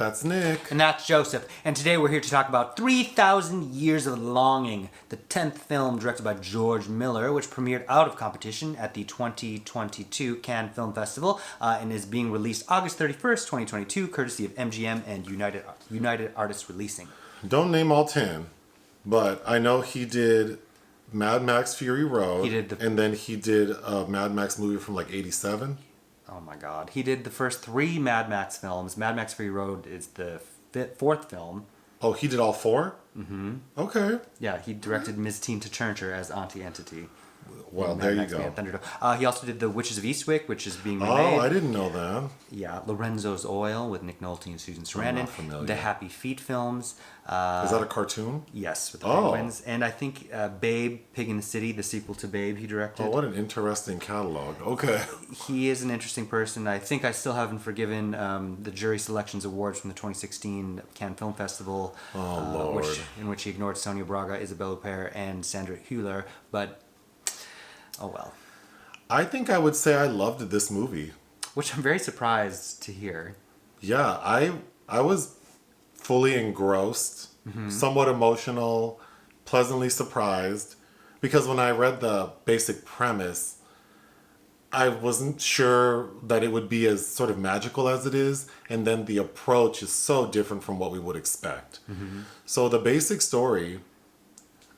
That's Nick. And that's Joseph. And today we're here to talk about 3,000 Years of Longing, the 10th film directed by George Miller, which premiered out of competition at the 2022 Cannes Film Festival and is being released August 31st, 2022, courtesy of MGM and United Artists Releasing. Don't name all 10, but I know he did Mad Max Fury Road. And then he did a Mad Max movie from like 87. Oh my God. He did the first 3 Mad Max films. Mad Max Fury Road is the 4th film. Oh, he did all 4? Mm-hmm. Okay. Yeah, he directed Ms. Tina Turner as Auntie Entity. Well, there you go. He also did The Witches of Eastwick, which is being remade. Oh, I didn't know that. Yeah, Lorenzo's Oil with Nick Nolte and Susan Sarandon. The Happy Feet films. Is that a cartoon? Yes, with the penguins. And I think Babe, Pig in the City, the sequel to Babe, he directed. Oh, what an interesting catalog. Okay. He is an interesting person. I think I still haven't forgiven the jury selections awards from the 2016 Cannes Film Festival. Oh, Lord. In which he ignored Sonia Braga, Isabelle Huppert, and Sandra Hüller. But oh well. I think I would say I loved this movie. Which I'm very surprised to hear. Yeah, I was fully engrossed, somewhat emotional, pleasantly surprised. Because when I read the basic premise, I wasn't sure that it would be as sort of magical as it is. And then the approach is so different from what we would expect. Mm-hmm. So the basic story,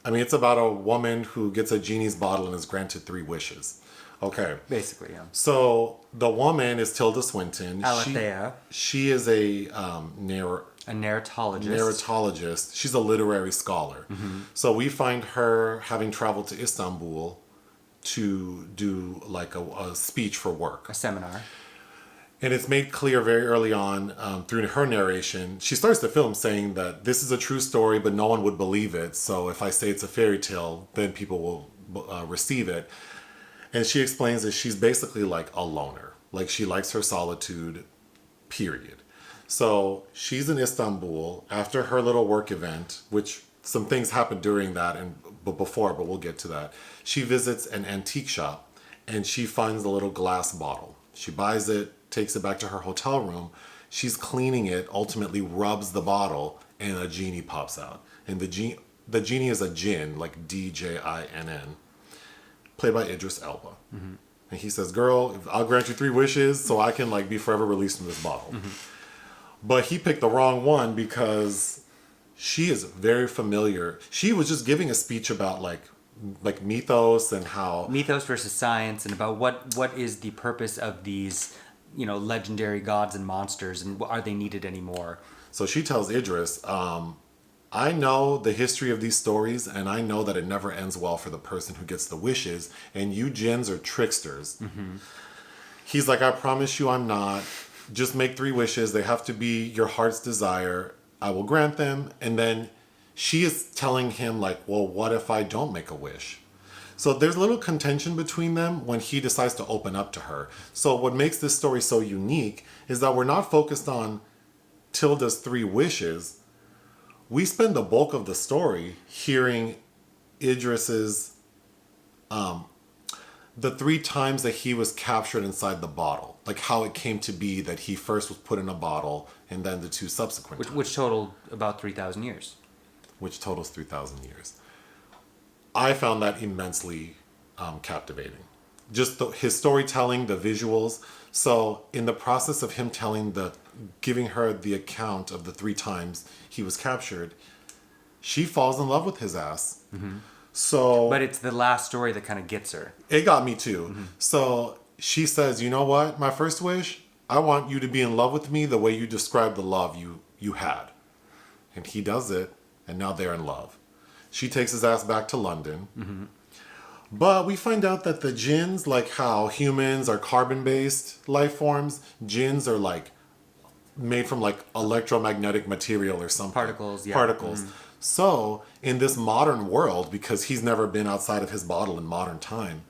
I mean, it's about a woman who gets a genie's bottle and is granted 3 wishes. Okay. Basically, yeah. So the woman is Tilda Swinton. Alithea. She is a narratologist. Narratologist. She's a literary scholar. Mm-hmm. So we find her having traveled to Istanbul to do like a speech for work. A seminar. And it's made clear very early on through her narration. She starts the film saying that this is a true story, but no one would believe it. So if I say it's a fairy tale, then people will receive it. And she explains that she's basically like a loner. Like she likes her solitude, period. So she's in Istanbul after her little work event, which some things happened during that but we'll get to that. She visits an antique shop and she finds a little glass bottle. She buys it, takes it back to her hotel room. She's cleaning it, ultimately rubs the bottle, and a genie pops out. And the genie is a Djinn, like D-J-I-N-N, played by Idris Elba. Mm-hmm. And he says, girl, I'll grant you 3 wishes so I can like be forever released from this bottle. Mm-hmm. But he picked the wrong one because she is very familiar. She was just giving a speech about like mythos and how... Mythos versus science, and about what is the purpose of these, legendary gods and monsters, and are they needed anymore? So she tells Idris, I know the history of these stories, and I know that it never ends well for the person who gets the wishes, and you Djinns are tricksters. Mm-hmm. He's like, I promise you I'm not. Just make 3 wishes. They have to be your heart's desire. I will grant them. And then she is telling him like, well, what if I don't make a wish? So there's a little contention between them when he decides to open up to her. So what makes this story so unique is that we're not focused on Tilda's 3 wishes. We spend the bulk of the story hearing Idris's, the 3 times that he was captured inside the bottle. Like how it came to be that he first was put in a bottle and then the 2 subsequent times. Which totaled about 3,000 years. Which totals 3,000 years. I found that immensely captivating. Just his storytelling, the visuals. So in the process of him giving her the account of the 3 times he was captured, she falls in love with his ass. Mm-hmm. So, but it's the last story that kind of gets her. It got me too. Mm-hmm. So she says, you know what? My first wish, I want you to be in love with me the way you described the love you had. And he does it, and now they're in love. She takes his ass back to London. Mm-hmm. But we find out that the Djinns, like how humans are carbon-based life forms, Djinns are like made from like electromagnetic material or something. Particles, yeah. Particles. Mm-hmm. So in this modern world, because he's never been outside of his bottle in modern time,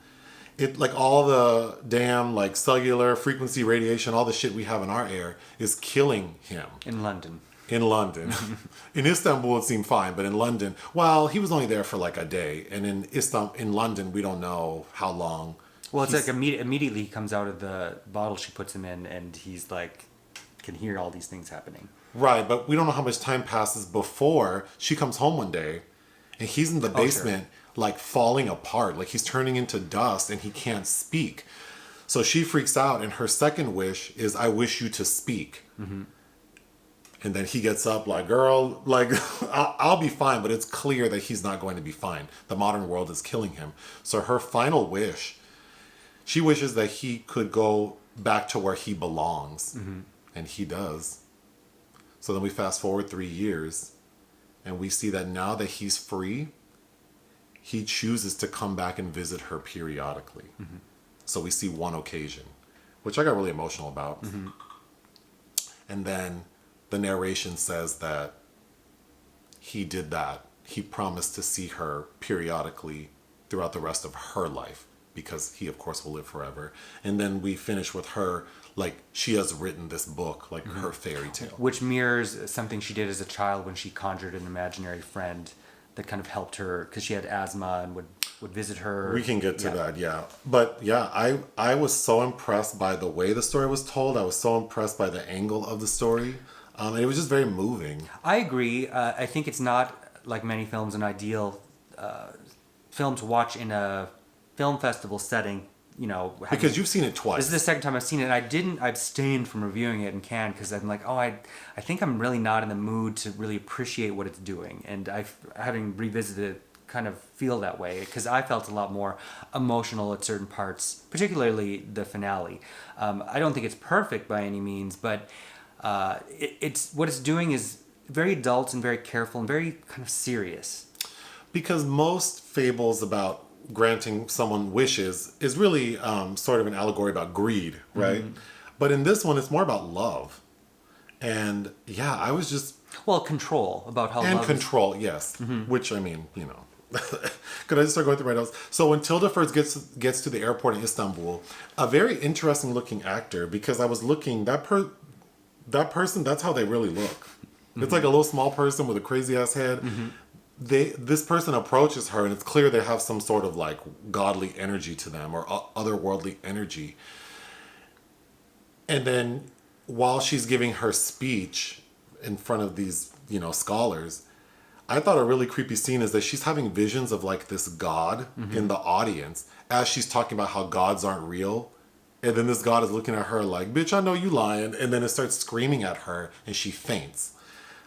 it like all the damn like cellular frequency radiation, all the shit we have in our air is killing him. In London. In Istanbul it seemed fine, but in London, well, he was only there for like a day, and in London we don't know how long. Well, it's like immediately he comes out of the bottle she puts him in, and he's like can hear all these things happening. Right, but we don't know how much time passes before she comes home one day and he's in the basement, like falling apart. Like he's turning into dust and he can't speak. So she freaks out, and her second wish is, I wish you to speak. Mm-hmm. And then he gets up like, girl, like, I'll be fine. But it's clear that he's not going to be fine. The modern world is killing him. So her final wish, she wishes that he could go back to where he belongs. Mm-hmm. And he does. So then we fast forward 3 years, and we see that now that he's free, he chooses to come back and visit her periodically. Mm-hmm. So we see one occasion, which I got really emotional about. Mm-hmm. And then the narration says that he did that. He promised to see her periodically throughout the rest of her life, because he, of course, will live forever. And then we finish with her, like, she has written this book, like her fairy tale. Which mirrors something she did as a child when she conjured an imaginary friend that kind of helped her, because she had asthma and would visit her. We can get to that, yeah. But yeah, I was so impressed by the way the story was told. I was so impressed by the angle of the story. And it was just very moving. I agree. I think it's not, like many films, an ideal film to watch in a film festival setting. You know, because you've seen it twice. This is the second time I've seen it. I abstained from reviewing it in Cannes because I'm like, I think I'm really not in the mood to really appreciate what it's doing. And having revisited it, kind of feel that way, because I felt a lot more emotional at certain parts, particularly the finale. I don't think it's perfect by any means, but it's what it's doing is very adult and very careful and very kind of serious. Because most fables about granting someone wishes is really sort of an allegory about greed, right? Mm-hmm. But in this one, it's more about love. And yeah, I was just... Well, control, about how and love control, yes. Mm-hmm. Which, I mean, you know... Could I just start going through my notes? So when Tilda first gets to the airport in Istanbul, a very interesting looking actor, because I was looking, that person, that's how they really look. Mm-hmm. It's like a little small person with a crazy ass head. Mm-hmm. This person approaches her, and it's clear they have some sort of like godly energy to them, or otherworldly energy. And then while she's giving her speech in front of these, you know, scholars, I thought a really creepy scene is that she's having visions of like this god in the audience as she's talking about how gods aren't real. And then this god is looking at her like, bitch, I know you lying. And then it starts screaming at her and she faints.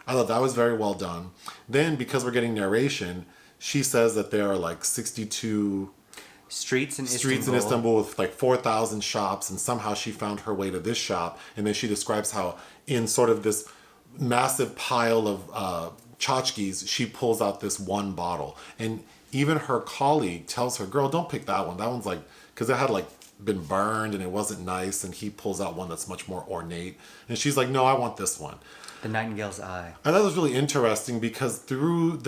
I thought that was very well done. Then, because we're getting narration, she says that there are like 62 streets in Istanbul with like 4,000 shops, and somehow she found her way to this shop. And then she describes how in sort of this massive pile of tchotchkes, she pulls out this one bottle. And even her colleague tells her, girl, don't pick that one. That one's like, because it had like been burned and it wasn't nice, and he pulls out one that's much more ornate. And she's like, no, I want this one. The Nightingale's Eye. I thought it was really interesting because through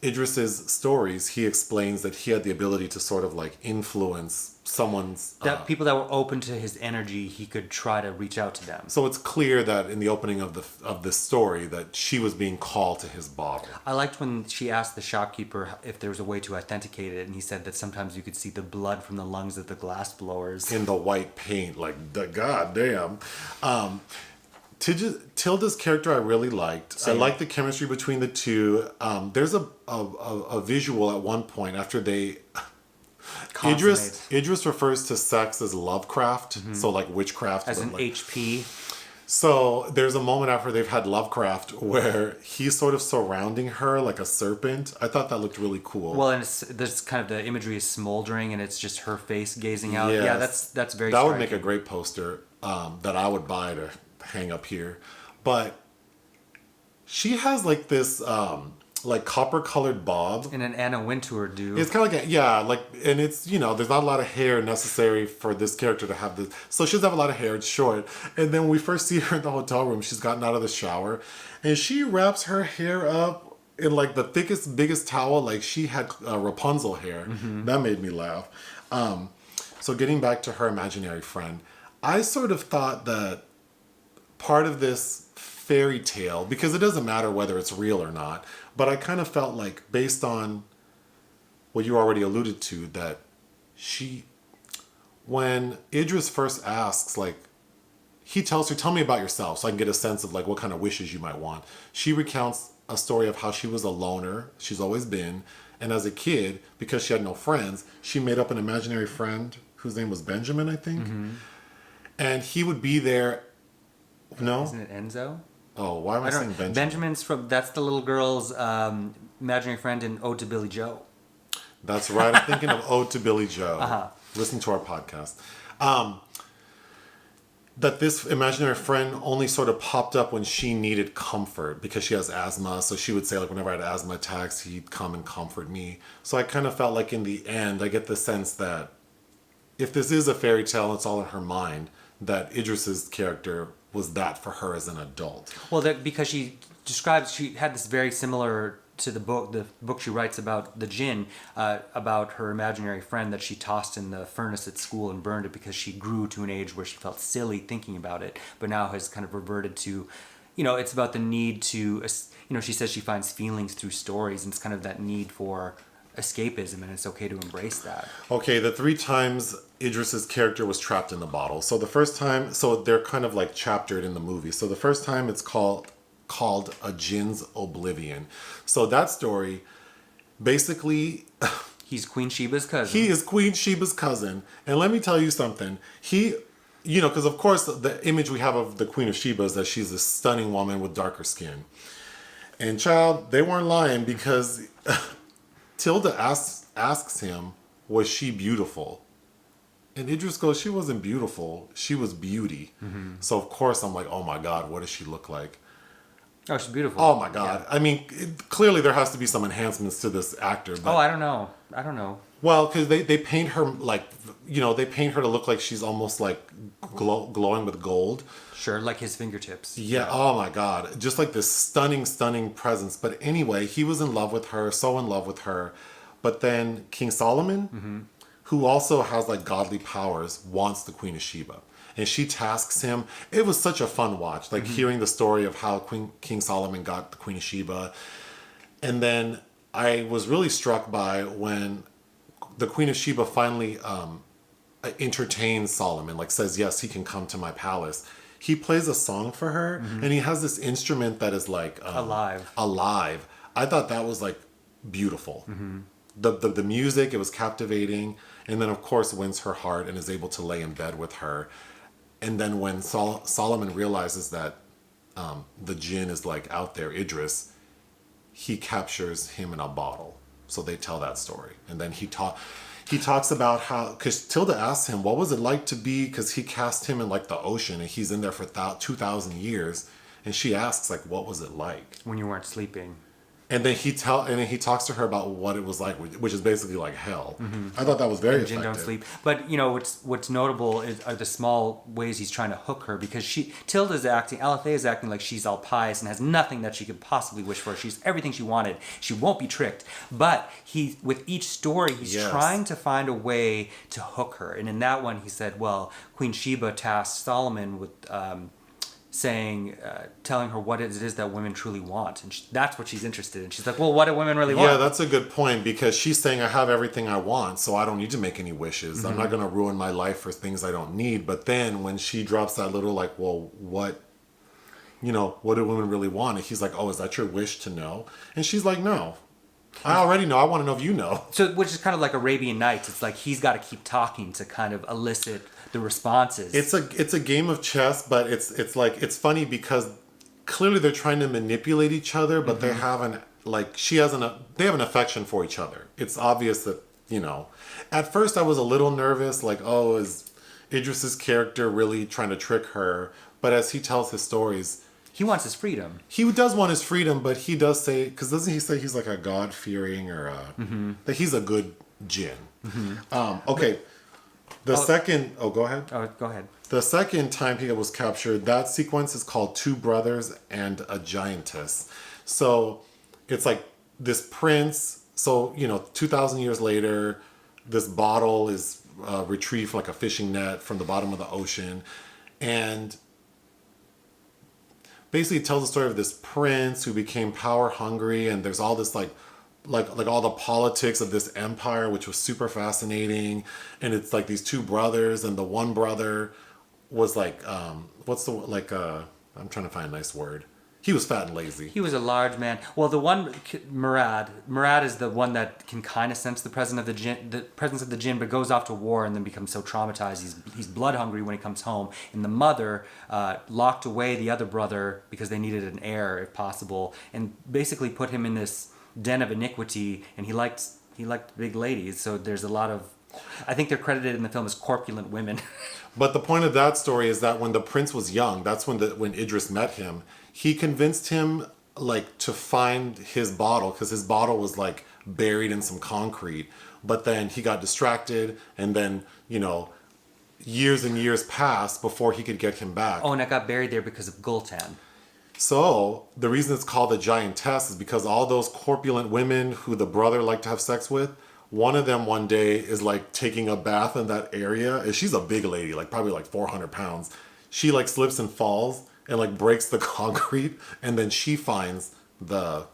Idris's stories, he explains that he had the ability to sort of like influence someone's... that people that were open to his energy, he could try to reach out to them. So it's clear that in the opening of this story that she was being called to his bottle. I liked when she asked the shopkeeper if there was a way to authenticate it, and he said that sometimes you could see the blood from the lungs of the glass blowers. In the white paint, like, god damn. Tilda's character I really liked. Same. I liked the chemistry between the two. There's a visual at one point after they... Idris refers to sex as lovecraft, so like witchcraft. As an like, HP. So there's a moment after they've had lovecraft where he's sort of surrounding her like a serpent. I thought that looked really cool. Well, and there's kind of the imagery is smoldering and it's just her face gazing out. Yes. Yeah, that's very That striking. would make a great poster that I would buy to hang up here. But she has like this like copper colored bob. And an Anna Wintour do. It's kind of like, and it's, you know, there's not a lot of hair necessary for this character to have this. So she doesn't have a lot of hair, it's short. And then when we first see her in the hotel room, she's gotten out of the shower and she wraps her hair up in like the thickest, biggest towel, like she had Rapunzel hair. Mm-hmm. That made me laugh. So getting back to her imaginary friend, I sort of thought that part of this fairy tale, because it doesn't matter whether it's real or not, but I kind of felt like, based on what you already alluded to, that when Idris first asks, like, he tells her, tell me about yourself so I can get a sense of like what kind of wishes you might want. She recounts a story of how she was a loner. She's always been. And as a kid, because she had no friends, she made up an imaginary friend whose name was Benjamin, I think. And he would be there. No? Isn't it Enzo? Oh, why am I saying Benjamin? Benjamin's that's the little girl's imaginary friend in Ode to Billy Joe. That's right. I'm thinking of Ode to Billy Joe. Listen to our podcast. That this imaginary friend only sort of popped up when she needed comfort because she has asthma. So she would say, like, whenever I had asthma attacks, he'd come and comfort me. So I kind of felt like in the end, I get the sense that if this is a fairy tale and it's all in her mind, that Idris's character was that for her as an adult. Well, because she had this very similar to the book she writes about the Djinn, about her imaginary friend that she tossed in the furnace at school and burned it because she grew to an age where she felt silly thinking about it, but now has kind of reverted to, it's about the need to, she says she finds feelings through stories, and it's kind of that need for escapism, and it's okay to embrace that. Okay, the 3 times Idris's character was trapped in the bottle. So the first time, so they're kind of like chaptered in the movie. So the first time it's called A Djinn's Oblivion. So that story, basically... He's Queen Sheba's cousin. He is Queen Sheba's cousin. And let me tell you something. He, because of course the image we have of the Queen of Sheba is that she's this stunning woman with darker skin. And child, they weren't lying because Tilda asks him, was she beautiful? And Idris goes, she wasn't beautiful. She was beauty. So of course I'm like, oh my God, what does she look like? Oh, she's beautiful. Oh my God. Yeah. I mean, clearly there has to be some enhancements to this actor. But, I don't know. Well, because they paint her like, they paint her to look like she's almost like glowing with gold. Sure, like his fingertips. Yeah. Oh my God. Just like this stunning, stunning presence. But anyway, he was in love with her, so in love with her. But then King Solomon, who also has like godly powers, wants the Queen of Sheba. And she tasks him. It was such a fun watch, like hearing the story of how King Solomon got the Queen of Sheba. And then I was really struck by when the Queen of Sheba finally entertains Solomon, like says, yes, he can come to my palace. He plays a song for her, and he has this instrument that is like... alive. I thought that was like beautiful. The music, it was captivating. And then, of course, wins her heart and is able to lay in bed with her. And then when Solomon realizes that the Djinn is like out there, Idris, he captures him in a bottle. So they tell that story. And then he talks about how, because Tilda asks him, what was it like to be, because he cast him in like the ocean and he's in there for 2,000 years. And she asks, like, what was it like? When you weren't sleeping. And then he talks to her about what it was like, which is basically like hell. I thought that was very effective. Djinn don't sleep. But what's notable are the small ways he's trying to hook her, because Alithea is acting like she's all pious and has nothing that she could possibly wish for. She's everything she wanted. She won't be tricked. But with each story, he's trying to find a way to hook her. And in that one, he said, well, Queen Sheba tasked Solomon with telling her what it is that women truly want, and that's what she's interested in. She's like, well, what do women really want? Yeah, that's a good point, because she's saying, I have everything I want, so I don't need to make any wishes. I'm not going to ruin my life for things I don't need. But then when she drops that little like, well, what do women really want? And he's like, oh, is that your wish to know? And she's like, no, I already know. I want to know if you know. So, which is kind of like Arabian Nights. It's like he's got to keep talking to kind of elicit the responses. It's a game of chess, but it's like, it's funny because clearly they're trying to manipulate each other, but they have they have an affection for each other. It's obvious that, at first I was a little nervous, like, oh, is Idris's character really trying to trick her? But as he tells his stories, he wants his freedom. He does want his freedom, but he does say, because doesn't he say he's like a God-fearing or that he's a good Djinn? Okay. Go ahead. Oh, go ahead. The second time he was captured, that sequence is called Two Brothers and a Giantess. So it's like this prince. So, 2,000 years later, this bottle is retrieved from like a fishing net from the bottom of the ocean. And basically it tells the story of this prince who became power hungry. And there's all this like all the politics of this empire, which was super fascinating. And it's like these two brothers, and the one brother was like, what's the, like, I'm trying to find a nice word. He was fat and lazy. He was a large man. Well, the one Murad is the one that can kind of sense the presence of the Djinn, but goes off to war and then becomes so traumatized. He's blood hungry when he comes home. And the mother locked away the other brother because they needed an heir, if possible, and basically put him in this den of iniquity. And he liked big ladies. So there's a lot of, I think they're credited in the film as corpulent women. But the point of that story is that when the prince was young, that's when Idris met him. He convinced him like to find his bottle because his bottle was like buried in some concrete. But then he got distracted, and then years and years passed before he could get him back. Oh, and it got buried there because of Gultan. So the reason it's called the giantess is because all those corpulent women who the brother liked to have sex with, one of them one day is like taking a bath in that area, and she's a big lady, like probably like 400 pounds. She like slips and falls and like breaks the concrete, and then she finds the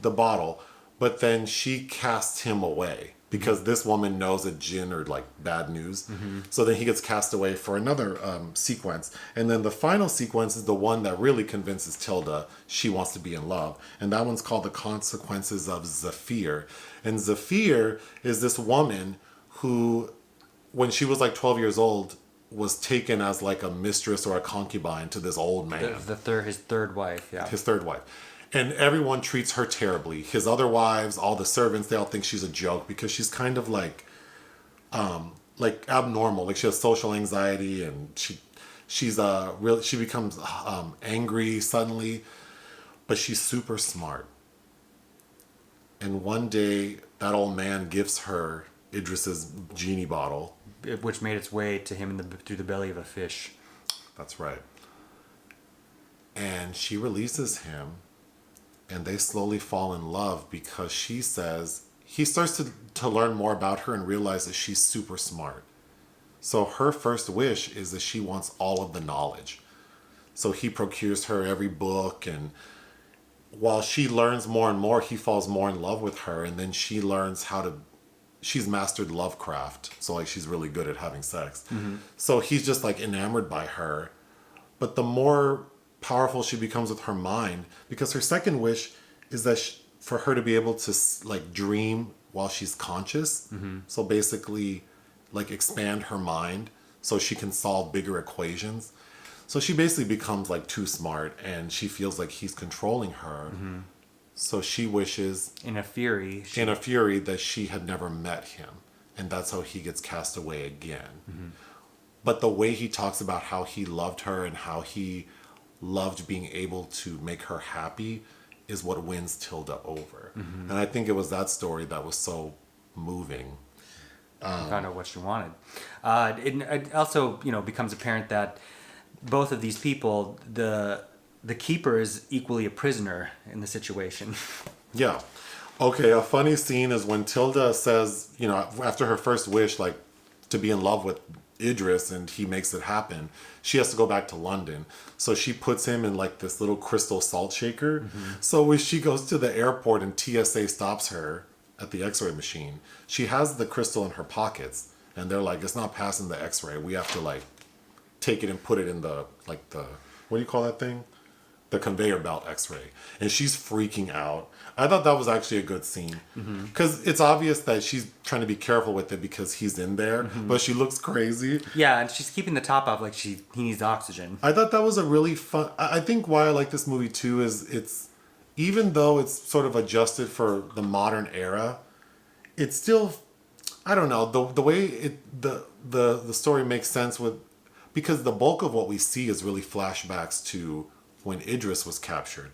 bottle, but then she casts him away because this woman knows that Djinn are like bad news. So then he gets cast away for another sequence, and then the final sequence is the one that really convinces Tilda she wants to be in love, and that one's called The Consequences of Zefir. And Zefir is this woman who, when she was like 12 years old, was taken as like a mistress or a concubine to this old man. His third wife, yeah. His third wife. And everyone treats her terribly. His other wives, all the servants, they all think she's a joke because she's kind of like abnormal. Like she has social anxiety, and she becomes angry suddenly, but she's super smart. And one day that old man gives her Idris's genie bottle, which made its way to him through the belly of a fish. That's right. And she releases him, and they slowly fall in love because he starts to learn more about her and realize that she's super smart. So her first wish is that she wants all of the knowledge. So he procures her every book, and while she learns more and more, he falls more in love with her, and then she learns she's mastered lovecraft, so like she's really good at having sex. So he's just like enamored by her, but the more powerful she becomes with her mind, because her second wish is that for her to be able to like dream while she's conscious. So basically like expand her mind so she can solve bigger equations. So she basically becomes like too smart, and she feels like he's controlling her. So she wishes in a fury that she had never met him, and that's how he gets cast away again. But the way he talks about how he loved her and how he loved being able to make her happy is what wins Tilda over. And I think it was that story that was so moving. Found out what she wanted. It also becomes apparent that both of these people, the keeper is equally a prisoner in the situation. Yeah. Okay, a funny scene is when Tilda says, after her first wish, like to be in love with Idris, and he makes it happen, she has to go back to London. So she puts him in like this little crystal salt shaker. So when she goes to the airport and TSA stops her at the x-ray machine, she has the crystal in her pockets, and they're like, it's not passing the x-ray. We have to like take it and put it in the what do you call that thing? The conveyor belt x-ray. And she's freaking out. I thought that was actually a good scene. Because it's obvious that she's trying to be careful with it because he's in there, but she looks crazy. Yeah, and she's keeping the top off like he needs oxygen. I thought that was a really fun... I think why I like this movie too is it's... Even though it's sort of adjusted for the modern era, it's still... I don't know, the way the story makes sense with... Because the bulk of what we see is really flashbacks to when Idris was captured.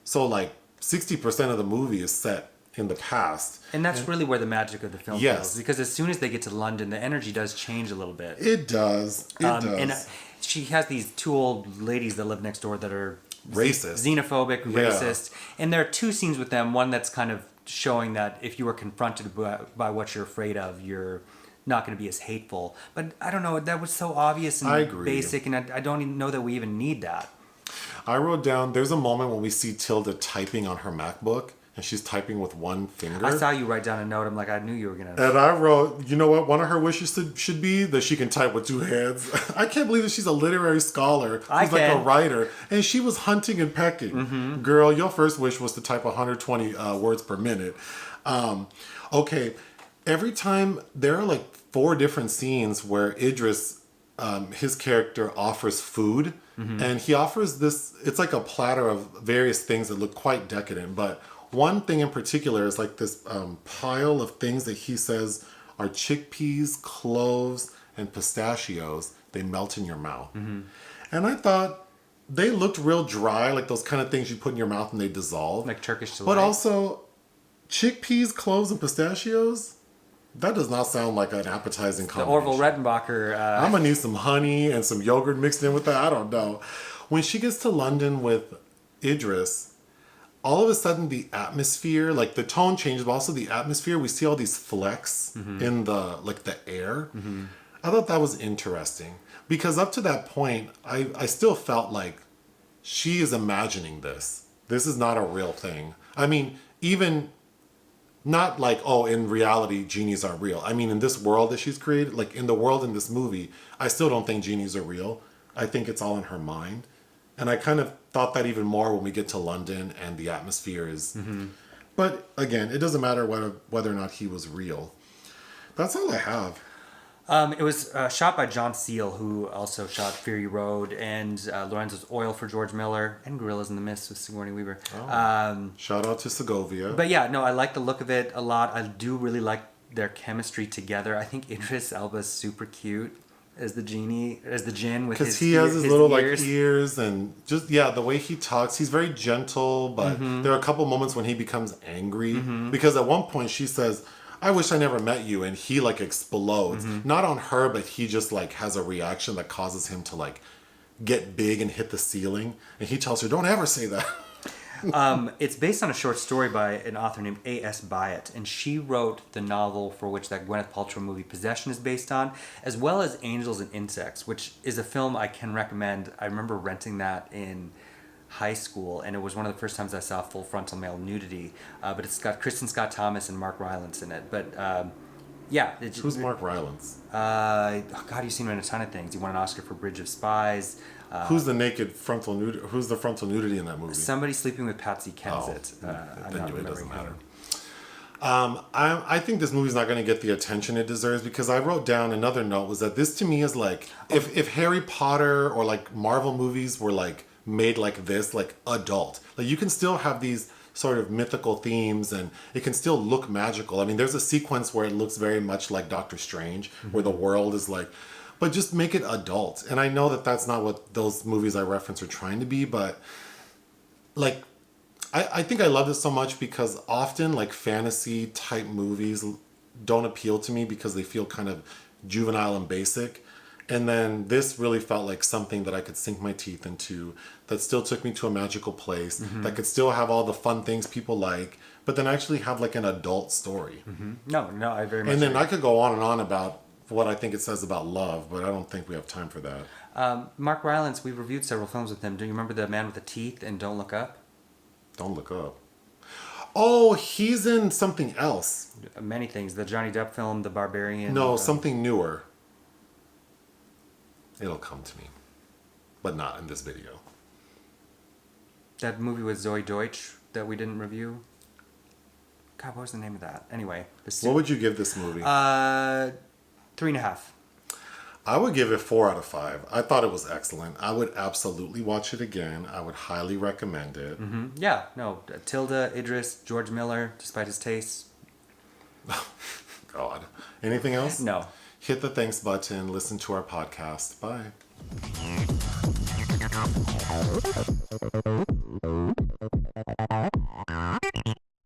So like 60% of the movie is set in the past. And that's really where the magic of the film feels. Because as soon as they get to London, the energy does change a little bit. It does. It does. And she has these two old ladies that live next door that are racist. Xenophobic, racist. And there are two scenes with them. One that's kind of showing that if you are confronted by what you're afraid of, you're not going to be as hateful. But I don't know, that was so obvious and basic, and I don't even know that we even need that. I wrote down, there's a moment when we see Tilda typing on her MacBook, and she's typing with one finger. I saw you write down a note. I'm like, I knew you were going to. And I wrote, you know what? One of her wishes should be that she can type with two hands. I can't believe that she's a literary scholar. She's like a writer. And she was hunting and pecking. Mm-hmm. Girl, your first wish was to type 120 words per minute. Okay. Every time, there are like 4 different scenes where Idris, his character, offers food. Mm-hmm. And he offers this, it's like a platter of various things that look quite decadent. But one thing in particular is like this pile of things that he says are chickpeas, cloves, and pistachios. They melt in your mouth. Mm-hmm. And I thought they looked real dry, like those kind of things you put in your mouth and they dissolve. Like Turkish delight. But also, chickpeas, cloves, and pistachios? That does not sound like an appetizing combination. The Orville Redenbacher. I'm going to need some honey and some yogurt mixed in with that. I don't know. When she gets to London with Idris, all of a sudden the atmosphere, like the tone changes, but also the atmosphere, we see all these flecks in the air. Mm-hmm. I thought that was interesting because up to that point, I still felt like she is imagining this. This is not a real thing. I mean, even not like, oh, in reality, genies are real. I mean, in this world that she's created, like in the world in this movie, I still don't think genies are real. I think it's all in her mind. And I kind of thought that even more when we get to London and the atmosphere is... Mm-hmm. But again, it doesn't matter whether or not he was real. That's all I have. It was shot by John Seale, who also shot Fury Road and Lorenzo's Oil for George Miller and Gorillas in the Mist with Sigourney Weaver. Oh. Shout out to Segovia. But yeah, no, I like the look of it a lot. I do really like their chemistry together. I think Idris Elba's super cute as the genie, as the Djinn with his ears. Because he has his little ears. Like ears and just, yeah, the way he talks. He's very gentle, but there are a couple moments when he becomes angry. Mm-hmm. Because at one point she says, I wish I never met you, and he like explodes. Mm-hmm. Not on her, but he just like has a reaction that causes him to like get big and hit the ceiling. And he tells her, don't ever say that. It's based on a short story by an author named A.S. Byatt, and she wrote the novel for which that Gwyneth Paltrow movie Possession is based on, as well as Angels and Insects, which is a film I can recommend. I remember renting that in high school, and it was one of the first times I saw full frontal male nudity. But it's got Kristen Scott Thomas and Mark Rylance in it. But yeah, who's Mark Rylance? God, you've seen him in a ton of things. He won an Oscar for Bridge of Spies. Who's the naked frontal nudity? Who's the frontal nudity in that movie? Somebody sleeping with Patsy Kensit. Then it doesn't matter. I think this movie's not going to get the attention it deserves because I wrote down another note was that this to me is like if Harry Potter or like Marvel movies were like made like this, like adult, like you can still have these sort of mythical themes and it can still look magical. I mean, there's a sequence where it looks very much like Doctor Strange, where the world is like, but just make it adult. And I know that that's not what those movies I reference are trying to be, but like, I think I love this so much because often like fantasy type movies don't appeal to me because they feel kind of juvenile and basic. And then this really felt like something that I could sink my teeth into, that still took me to a magical place, that could still have all the fun things people like, but then actually have like an adult story. Mm-hmm. No, I very much And then I could go on and on about what I think it says about love, but I don't think we have time for that. Mark Rylance, we've reviewed several films with him. Do you remember The Man with the Teeth and Don't Look Up? Don't Look Up. Oh, he's in something else. Many things. The Johnny Depp film, The Barbarian. No, something newer. It'll come to me. But not in this video. That movie with Zoe Deutsch that we didn't review? God, what was the name of that? Anyway. What would you give this movie? 3.5. I would give it 4 out of 5. I thought it was excellent. I would absolutely watch it again. I would highly recommend it. Mm-hmm. Yeah, no. Tilda, Idris, George Miller, despite his tastes. God. Anything else? No. Hit the thanks button. Listen to our podcast. Bye.